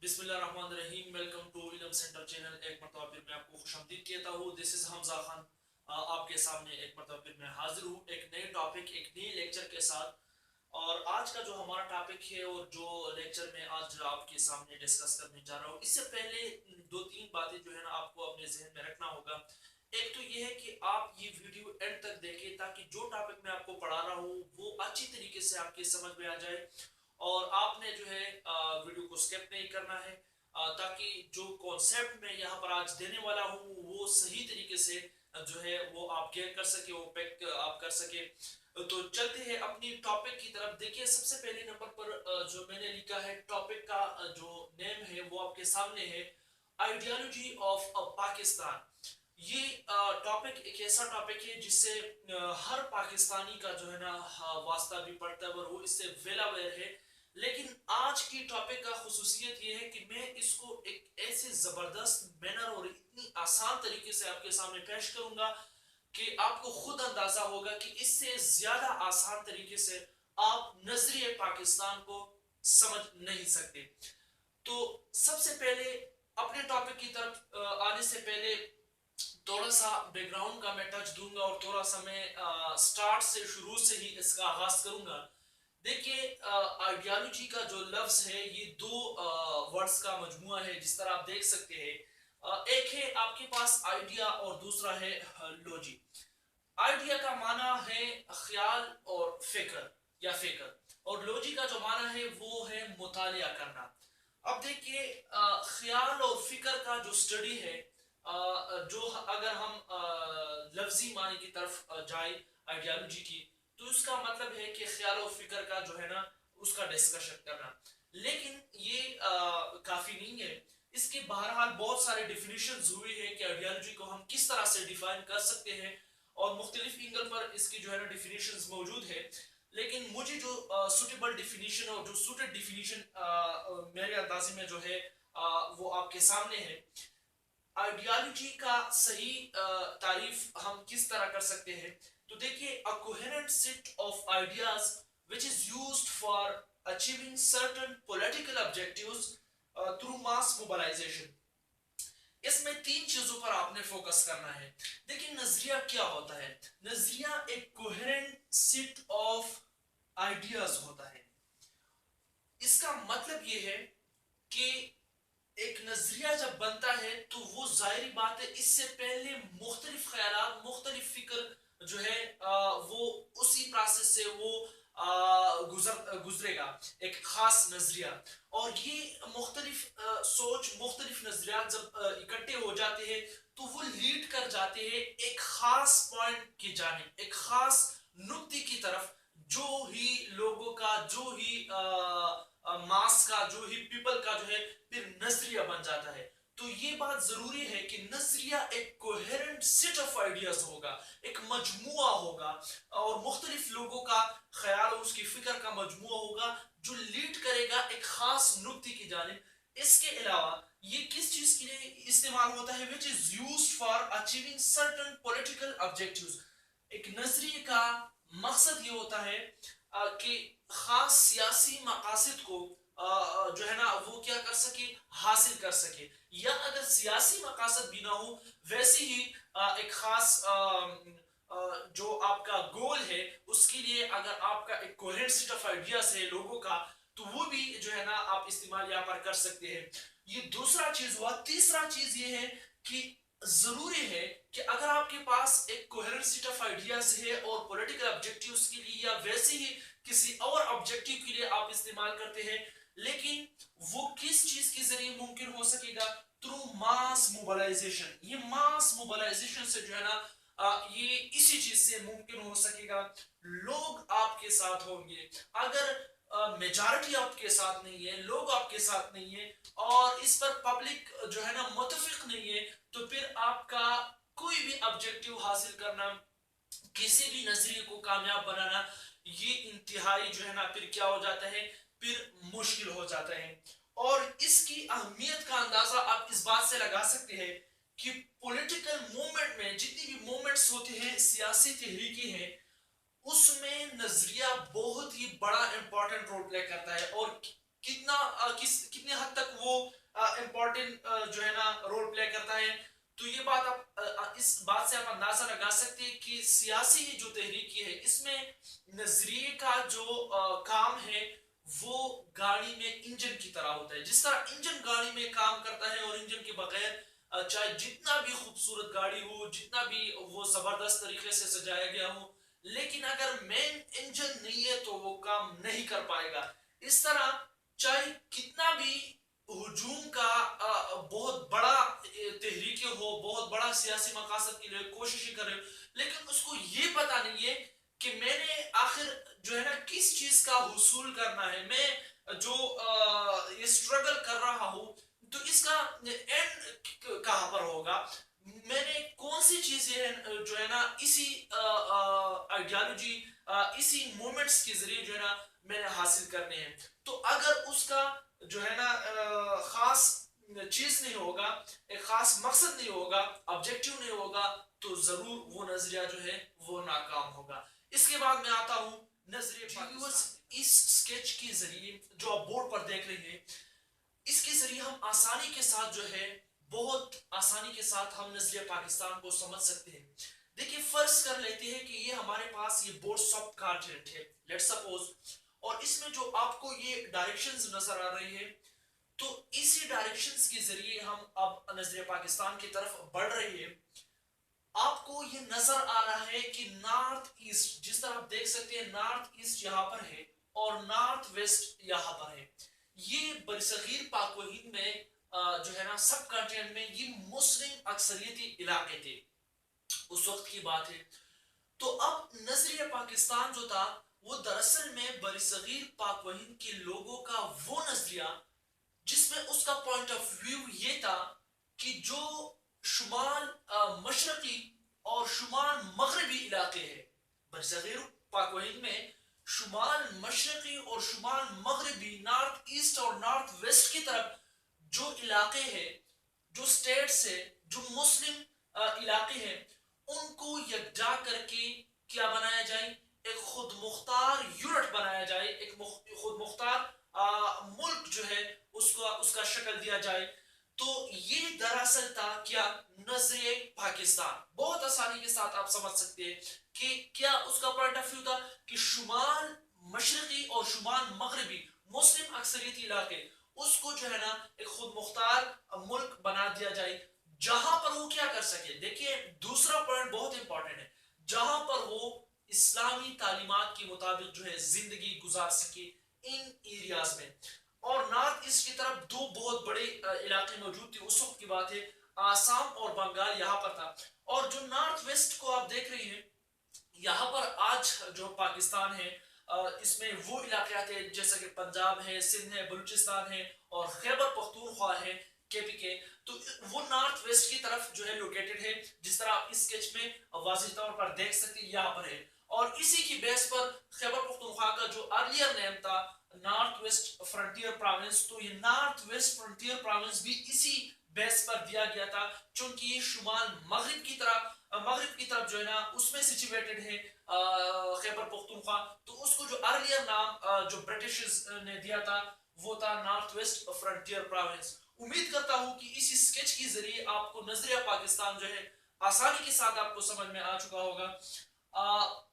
बिस्मिल्लाहिर्रहमानिर्रहीम। Welcome to इल्म centre channel. एक मरतबा फिर मैं आपको खुशामदीद कहता हूँ। This is Hamza Khan. आपके सामने एक मरतबा फिर मैं हाजिर हूँ एक नए टॉपिक, एक नई लेक्चर के साथ। और आज का जो हमारा टॉपिक है और जो लेक्चर में आज आपके सामने डिस्कस करने जा रहा हूँ, इससे पहले दो तीन बातें जो है ना आपको अपने जहन में रखना होगा। एक तो ये है कि आप ये वीडियो एंड तक देखें ताकि जो टॉपिक मैं आपको पढ़ा रहा हूँ वो अच्छी तरीके से आपके समझ में आ जाए। और आपने जो है वीडियो को स्किप नहीं करना है, ताकि जो कॉन्सेप्ट मैं यहाँ पर आज देने वाला हूँ वो सही तरीके से जो है वो आप गेन कर सके, वो पैक आप कर सके। तो चलते हैं अपनी टॉपिक की तरफ। देखिए, सबसे पहले नंबर पर जो मैंने लिखा है टॉपिक का जो नेम है वो आपके सामने है, आइडियोलॉजी ऑफ पाकिस्तान। ये टॉपिक एक ऐसा टॉपिक है जिससे हर पाकिस्तानी का जो है ना वास्ता भी पड़ता है और वो इससे वेल अवेयर है। लेकिन आज की टॉपिक का खुसूसियत ये है कि मैं इसको एक ऐसे जबरदस्त मैनर और इतनी आसान तरीके से आपके सामने पेश करूंगा कि आपको खुद अंदाजा होगा कि इससे ज्यादा आसान तरीके से आप नजरिए पाकिस्तान को समझ नहीं सकते। तो सबसे पहले अपने टॉपिक की तरफ आने से पहले थोड़ा सा बैकग्राउंड का मैं टच दूंगा और थोड़ा सा मैं स्टार्ट से शुरू से ही इसका आगाज करूंगा। देखिए, आइडियोलॉजी का जो लफ्ज है ये दो वर्ड्स का मजमुआ है, जिस तरह आप देख सकते हैं। एक है आपके पास आइडिया और दूसरा है लॉजी। आइडिया का माना है ख्याल और फिक्र या फिक्र, और लॉजी का जो माना है वो है मुतालिया करना। अब देखिए, ख्याल और फिक्र का जो स्टडी है, जो अगर हम लफ्जी मानी की तरफ जाए आइडियोलॉजी की, तो इसका मतलब है कि ख्याल और फिक्र का जो है ना उसका डिस्कशन करना। लेकिन ये काफी नहीं है। इसके बहरहाल बहुत सारे डिफिनीशंस हुए हैं कि आइडियोलॉजी को हम किस तरह से डिफाइन कर सकते हैं, और मुख्तलिफ एंगल पर इसकी जो है ना डिफिनीशंस मौजूद है। लेकिन मुझे जो सुटेबल डिफिनीशन और जो सूटेड डिफिनीशन मेरे अंदाजे में जो है वो आपके सामने है। आइडियोलॉजी का सही तारीफ हम किस तरह कर सकते हैं, तो देखिए, a coherent set of ideas which is used for achieving certain political objectives through mass mobilization. इसमें तीन चीजों पर आपने फोकस करना है। देखिए, नजरिया क्या होता है? नजरिया एक कोहेरेंट सेट ऑफ आइडियाज होता है। इसका मतलब यह है कि एक नजरिया जब बनता है तो वो जाहिर बात है इससे पहले मुख्तलिफ ख्यालात, मुख्तलिफ फिक्र जो है वो उसी प्रोसेस से वो गुजरेगा, एक खास नजरिया। और ये मुख्तलिफ सोच, मुख्तलिफ नजरियात जब इकट्ठे हो जाते हैं तो वो लीड कर जाते हैं एक खास पॉइंट की जानिब, एक खास नुक्ते की तरफ, जो ही लोगों का, जो ही मास का, जो ही पीपल का जो है फिर नजरिया बन जाता है। तो ये बात जरूरी है कि नजरिया एक कोहेरेंट सेट ऑफ आइडियाज होगा, एक मजमुआ होगा, और मुख्तलिफ लोगों का ख्याल और उसकी फिक्र का मजमुआ होगा जो लीड करेगा एक खास नुक्ते की जानिब। इसके अलावा ये किस चीज के लिए इस्तेमाल होता है? Which is used for achieving certain political objectives. एक नजरिए का मकसद ये होता है कि खास सियासी मकासद को जो है ना वो क्या कर सके, हासिल कर सके। या अगर सियासी मकासद भी ना हो, वैसे ही एक खास जो आपका गोल है उसके लिए अगर आपका एक कोहेरेंट सेट ऑफ आइडियाज है लोगों का, तो वो भी जो है ना आप इस्तेमाल यहाँ पर कर सकते हैं। ये दूसरा चीज हुआ। तीसरा चीज ये है कि जरूरी है कि अगर आपके पास एक कोहेरेंट सेट ऑफ आइडियाज है और पॉलिटिकल ऑब्जेक्टिव्स के लिए या वैसे ही किसी और ऑब्जेक्टिव के लिए आप इस्तेमाल करते हैं, लेकिन वो किस चीज के जरिए मुमकिन हो सकेगा? Through mass mobilisation. ये मास मोबिलाइजेशन से जो है ना ये इसी चीज से मुमकिन हो सकेगा। लोग आपके साथ होंगे। अगर मेजॉरिटी आपके साथ नहीं है, लोग आपके साथ नहीं है, और इस पर पब्लिक जो है ना मुतफिक नहीं है, तो फिर आपका कोई भी ऑब्जेक्टिव हासिल करना, किसी भी नजरिए को कामयाब बनाना, ये इंतहाई जो है ना फिर क्या हो जाता है, फिर मुश्किल हो जाता है। और इसकी अहमियत का अंदाजा आप इस बात से लगा सकते हैं कि पॉलिटिकल मूवमेंट में जितनी भी मूवमेंट्स होते हैं, सियासी तहरीकें हैं, उसमें नजरिया बहुत ही बड़ा इंपॉर्टेंट रोल प्ले करता है। और कितने हद तक تک وہ امپورٹنٹ جو ہے نا رول پلے کرتا ہے. تو یہ بات آپ اس بات سے آپ اندازہ لگا سکتے ہیں کہ سیاسی جو تحریک ہے اس میں نظریے کا جو کام ہے وہ گاڑی میں انجن کی طرح ہوتا ہے. جس طرح انجن گاڑی میں کام کرتا ہے اور انجن کے بغیر چاہے جتنا بھی خوبصورت گاڑی ہو, جتنا بھی وہ زبردست طریقے سے سجایا گیا ہو, لیکن اگر مین انجن نہیں ہے تو وہ کام نہیں کر پائے گا. اس طرح چاہے کتنا بھی ہجوم کا بہت بڑا تحریک ہو, بہت بڑا سیاسی مقاصد کے لیے کوششیں کرے, لیکن اس کو یہ پتا نہیں ہے کہ میں نے آخر جو ہے نا کس چیز کا حصول کرنا ہے, میں جو یہ اسٹرگل کر رہا ہوں تو اس کا اینڈ کہاں پر ہوگا, میں نے کون سی چیزیں جو ہے نا اسی آئیڈیالوجی اسی مومنٹس کے ذریعے جو ہے نا میں نے حاصل کرنے ہیں. تو اگر اس کا جو ہے نا خاص چیز نہیں ہوگا, ایک خاص مقصد نہیں ہوگا, آبجیکٹیو نہیں ہوگا, تو ضرور وہ نظریہ جو ہے وہ ناکام ہوگا. اس کے بعد میں آتا ہوں نظریے پاکستان. اس سکیچ کے ذریعے جو آپ بورڈ پر دیکھ رہے ہیں, اس کے ذریعے ہم آسانی کے ساتھ جو ہے بہت آسانی کے ساتھ ہم نظریہ پاکستان کو سمجھ سکتے ہیں. دیکھیں فرض کر لیتے ہیں کہ یہ ہمارے پاس یہ بورڈ سب کارڈ ہے لیٹ سپوز, اور اس میں جو آپ کو یہ ڈائریکشنز نظر آ رہی ہے, تو اسی ڈائریکشنز کے ذریعے ہم اب نظریہ پاکستان کی طرف بڑھ رہے ہیں. آپ کو یہ نظر آ رہا ہے کہ نارتھ ایسٹ, جس طرح آپ دیکھ سکتے ہیں نارتھ ایسٹ یہاں پر ہے اور نارتھ ویسٹ یہاں پر ہے. یہ برصغیر پاک و ہند میں جو ہے نا سب کانٹیننٹ میں یہ مسلم اکثریتی علاقے تھے اس وقت کی بات ہے. تو اب نظریہ پاکستان جو تھا وہ دراصل میں برصغیر پاک و ہند کے لوگوں کا وہ نظریہ جس میں اس کا پوائنٹ آف ویو یہ تھا کہ جو شمال مشرقی اور شمال مغربی علاقے ہیں برصغیر پاک و ہند میں, شمال مشرقی اور شمال مغربی نارتھ ایسٹ اور نارتھ ویسٹ کی طرف جو علاقے ہیں, جو سٹیٹس ہیں, جو مسلم علاقے ہیں, ان کو یکجا کر کے کیا بنایا جائے, ایک خود مختار یونٹ بنایا جائے, ایک خود مختار ملک جو ہے اس کا شکل دیا جائے. تو یہ دراصل تھا کیا نظریہ پاکستان. بہت آسانی کے ساتھ آپ سمجھ سکتے ہیں کہ کیا اس کا پوائنٹ آف ویو تھا کہ شمال مشرقی اور شمال مغربی مسلم اکثریتی علاقے اس کو جو ہے نا ایک خود مختار ملک بنا دیا جائے جہاں پر وہ کیا کر سکے. دیکھیے دوسرا پوائنٹ بہت امپورٹنٹ ہے, جہاں پر وہ اسلامی تعلیمات کے مطابق جو ہے زندگی گزار سکے ان ایریاز میں. اور نارتھ ایسٹ کی طرف دو بہت بڑے علاقے موجود تھے اس وقت کی بات ہے, آسام اور بنگال یہاں پر تھا. اور جو نارتھ ویسٹ کو آپ دیکھ رہی ہیں یہاں پر آج جو پاکستان ہے اس میں وہ علاقے آتے ہیں جیسا کہ پنجاب ہے, سندھ ہے, بلوچستان ہے اور خیبر پختونخوا ہے کے پی کے. تو وہ نارتھ ویسٹ کی طرف جو ہے لوکیٹڈ ہے, جس طرح آپ اس سکیچ میں واضح طور پر دیکھ سکتے ہیں یہاں پر ہے. اور اسی کی بیس پر خیبر پختونخوا کا جو ارلیئر نیم تھا نارتھ ویسٹ فرنٹیئر پروونس, تو یہ نارتھ ویسٹ فرنٹیئر پروونس بھی اسی بیس پر دیا گیا تھا چونکہ یہ شمال مغرب کی طرف جو ہے نا اس میں سچویٹڈ ہے خیبر پختونخوا. تو اس کو جو ارلیئر نام جو برٹشز نے دیا تھا وہ تھا نارتھ ویسٹ فرنٹیئر پروونس. امید کرتا ہوں کہ اس سکیچ کے ذریعے آپ کو نظریہ پاکستان جو ہے آسانی کے ساتھ آپ کو سمجھ میں آ چکا ہوگا.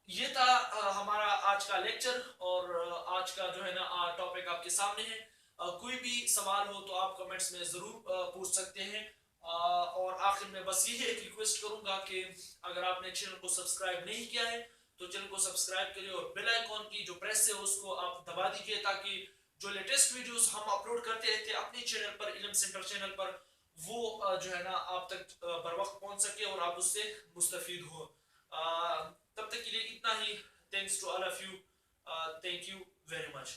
یہ تھا ہمارا آج کا لیکچر اور آج کا جو ہے نا ٹاپک آپ کے سامنے ہے. کوئی بھی سوال ہو تو آپ کمنٹس میں ضرور پوچھ سکتے ہیں. اور آخر میں بس یہی ایک ریکویسٹ کروں گا کہ اگر آپ نے چینل کو سبسکرائب نہیں کیا ہے تو چینل کو سبسکرائب کریے اور بیل آئیکن کی جو پریس ہے اس کو آپ دبا دیجیے تاکہ جو لیٹسٹ ویڈیوز ہم اپلوڈ کرتے رہتے ہیں اپنے چینل پر, علم سینٹر چینل پر, وہ جو ہے نا آپ تک بر وقت پہنچ سکے اور آپ اس سے مستفید ہو. تب تک کے لیے اتنا ہی. Thanks to all of you. Thank you very much.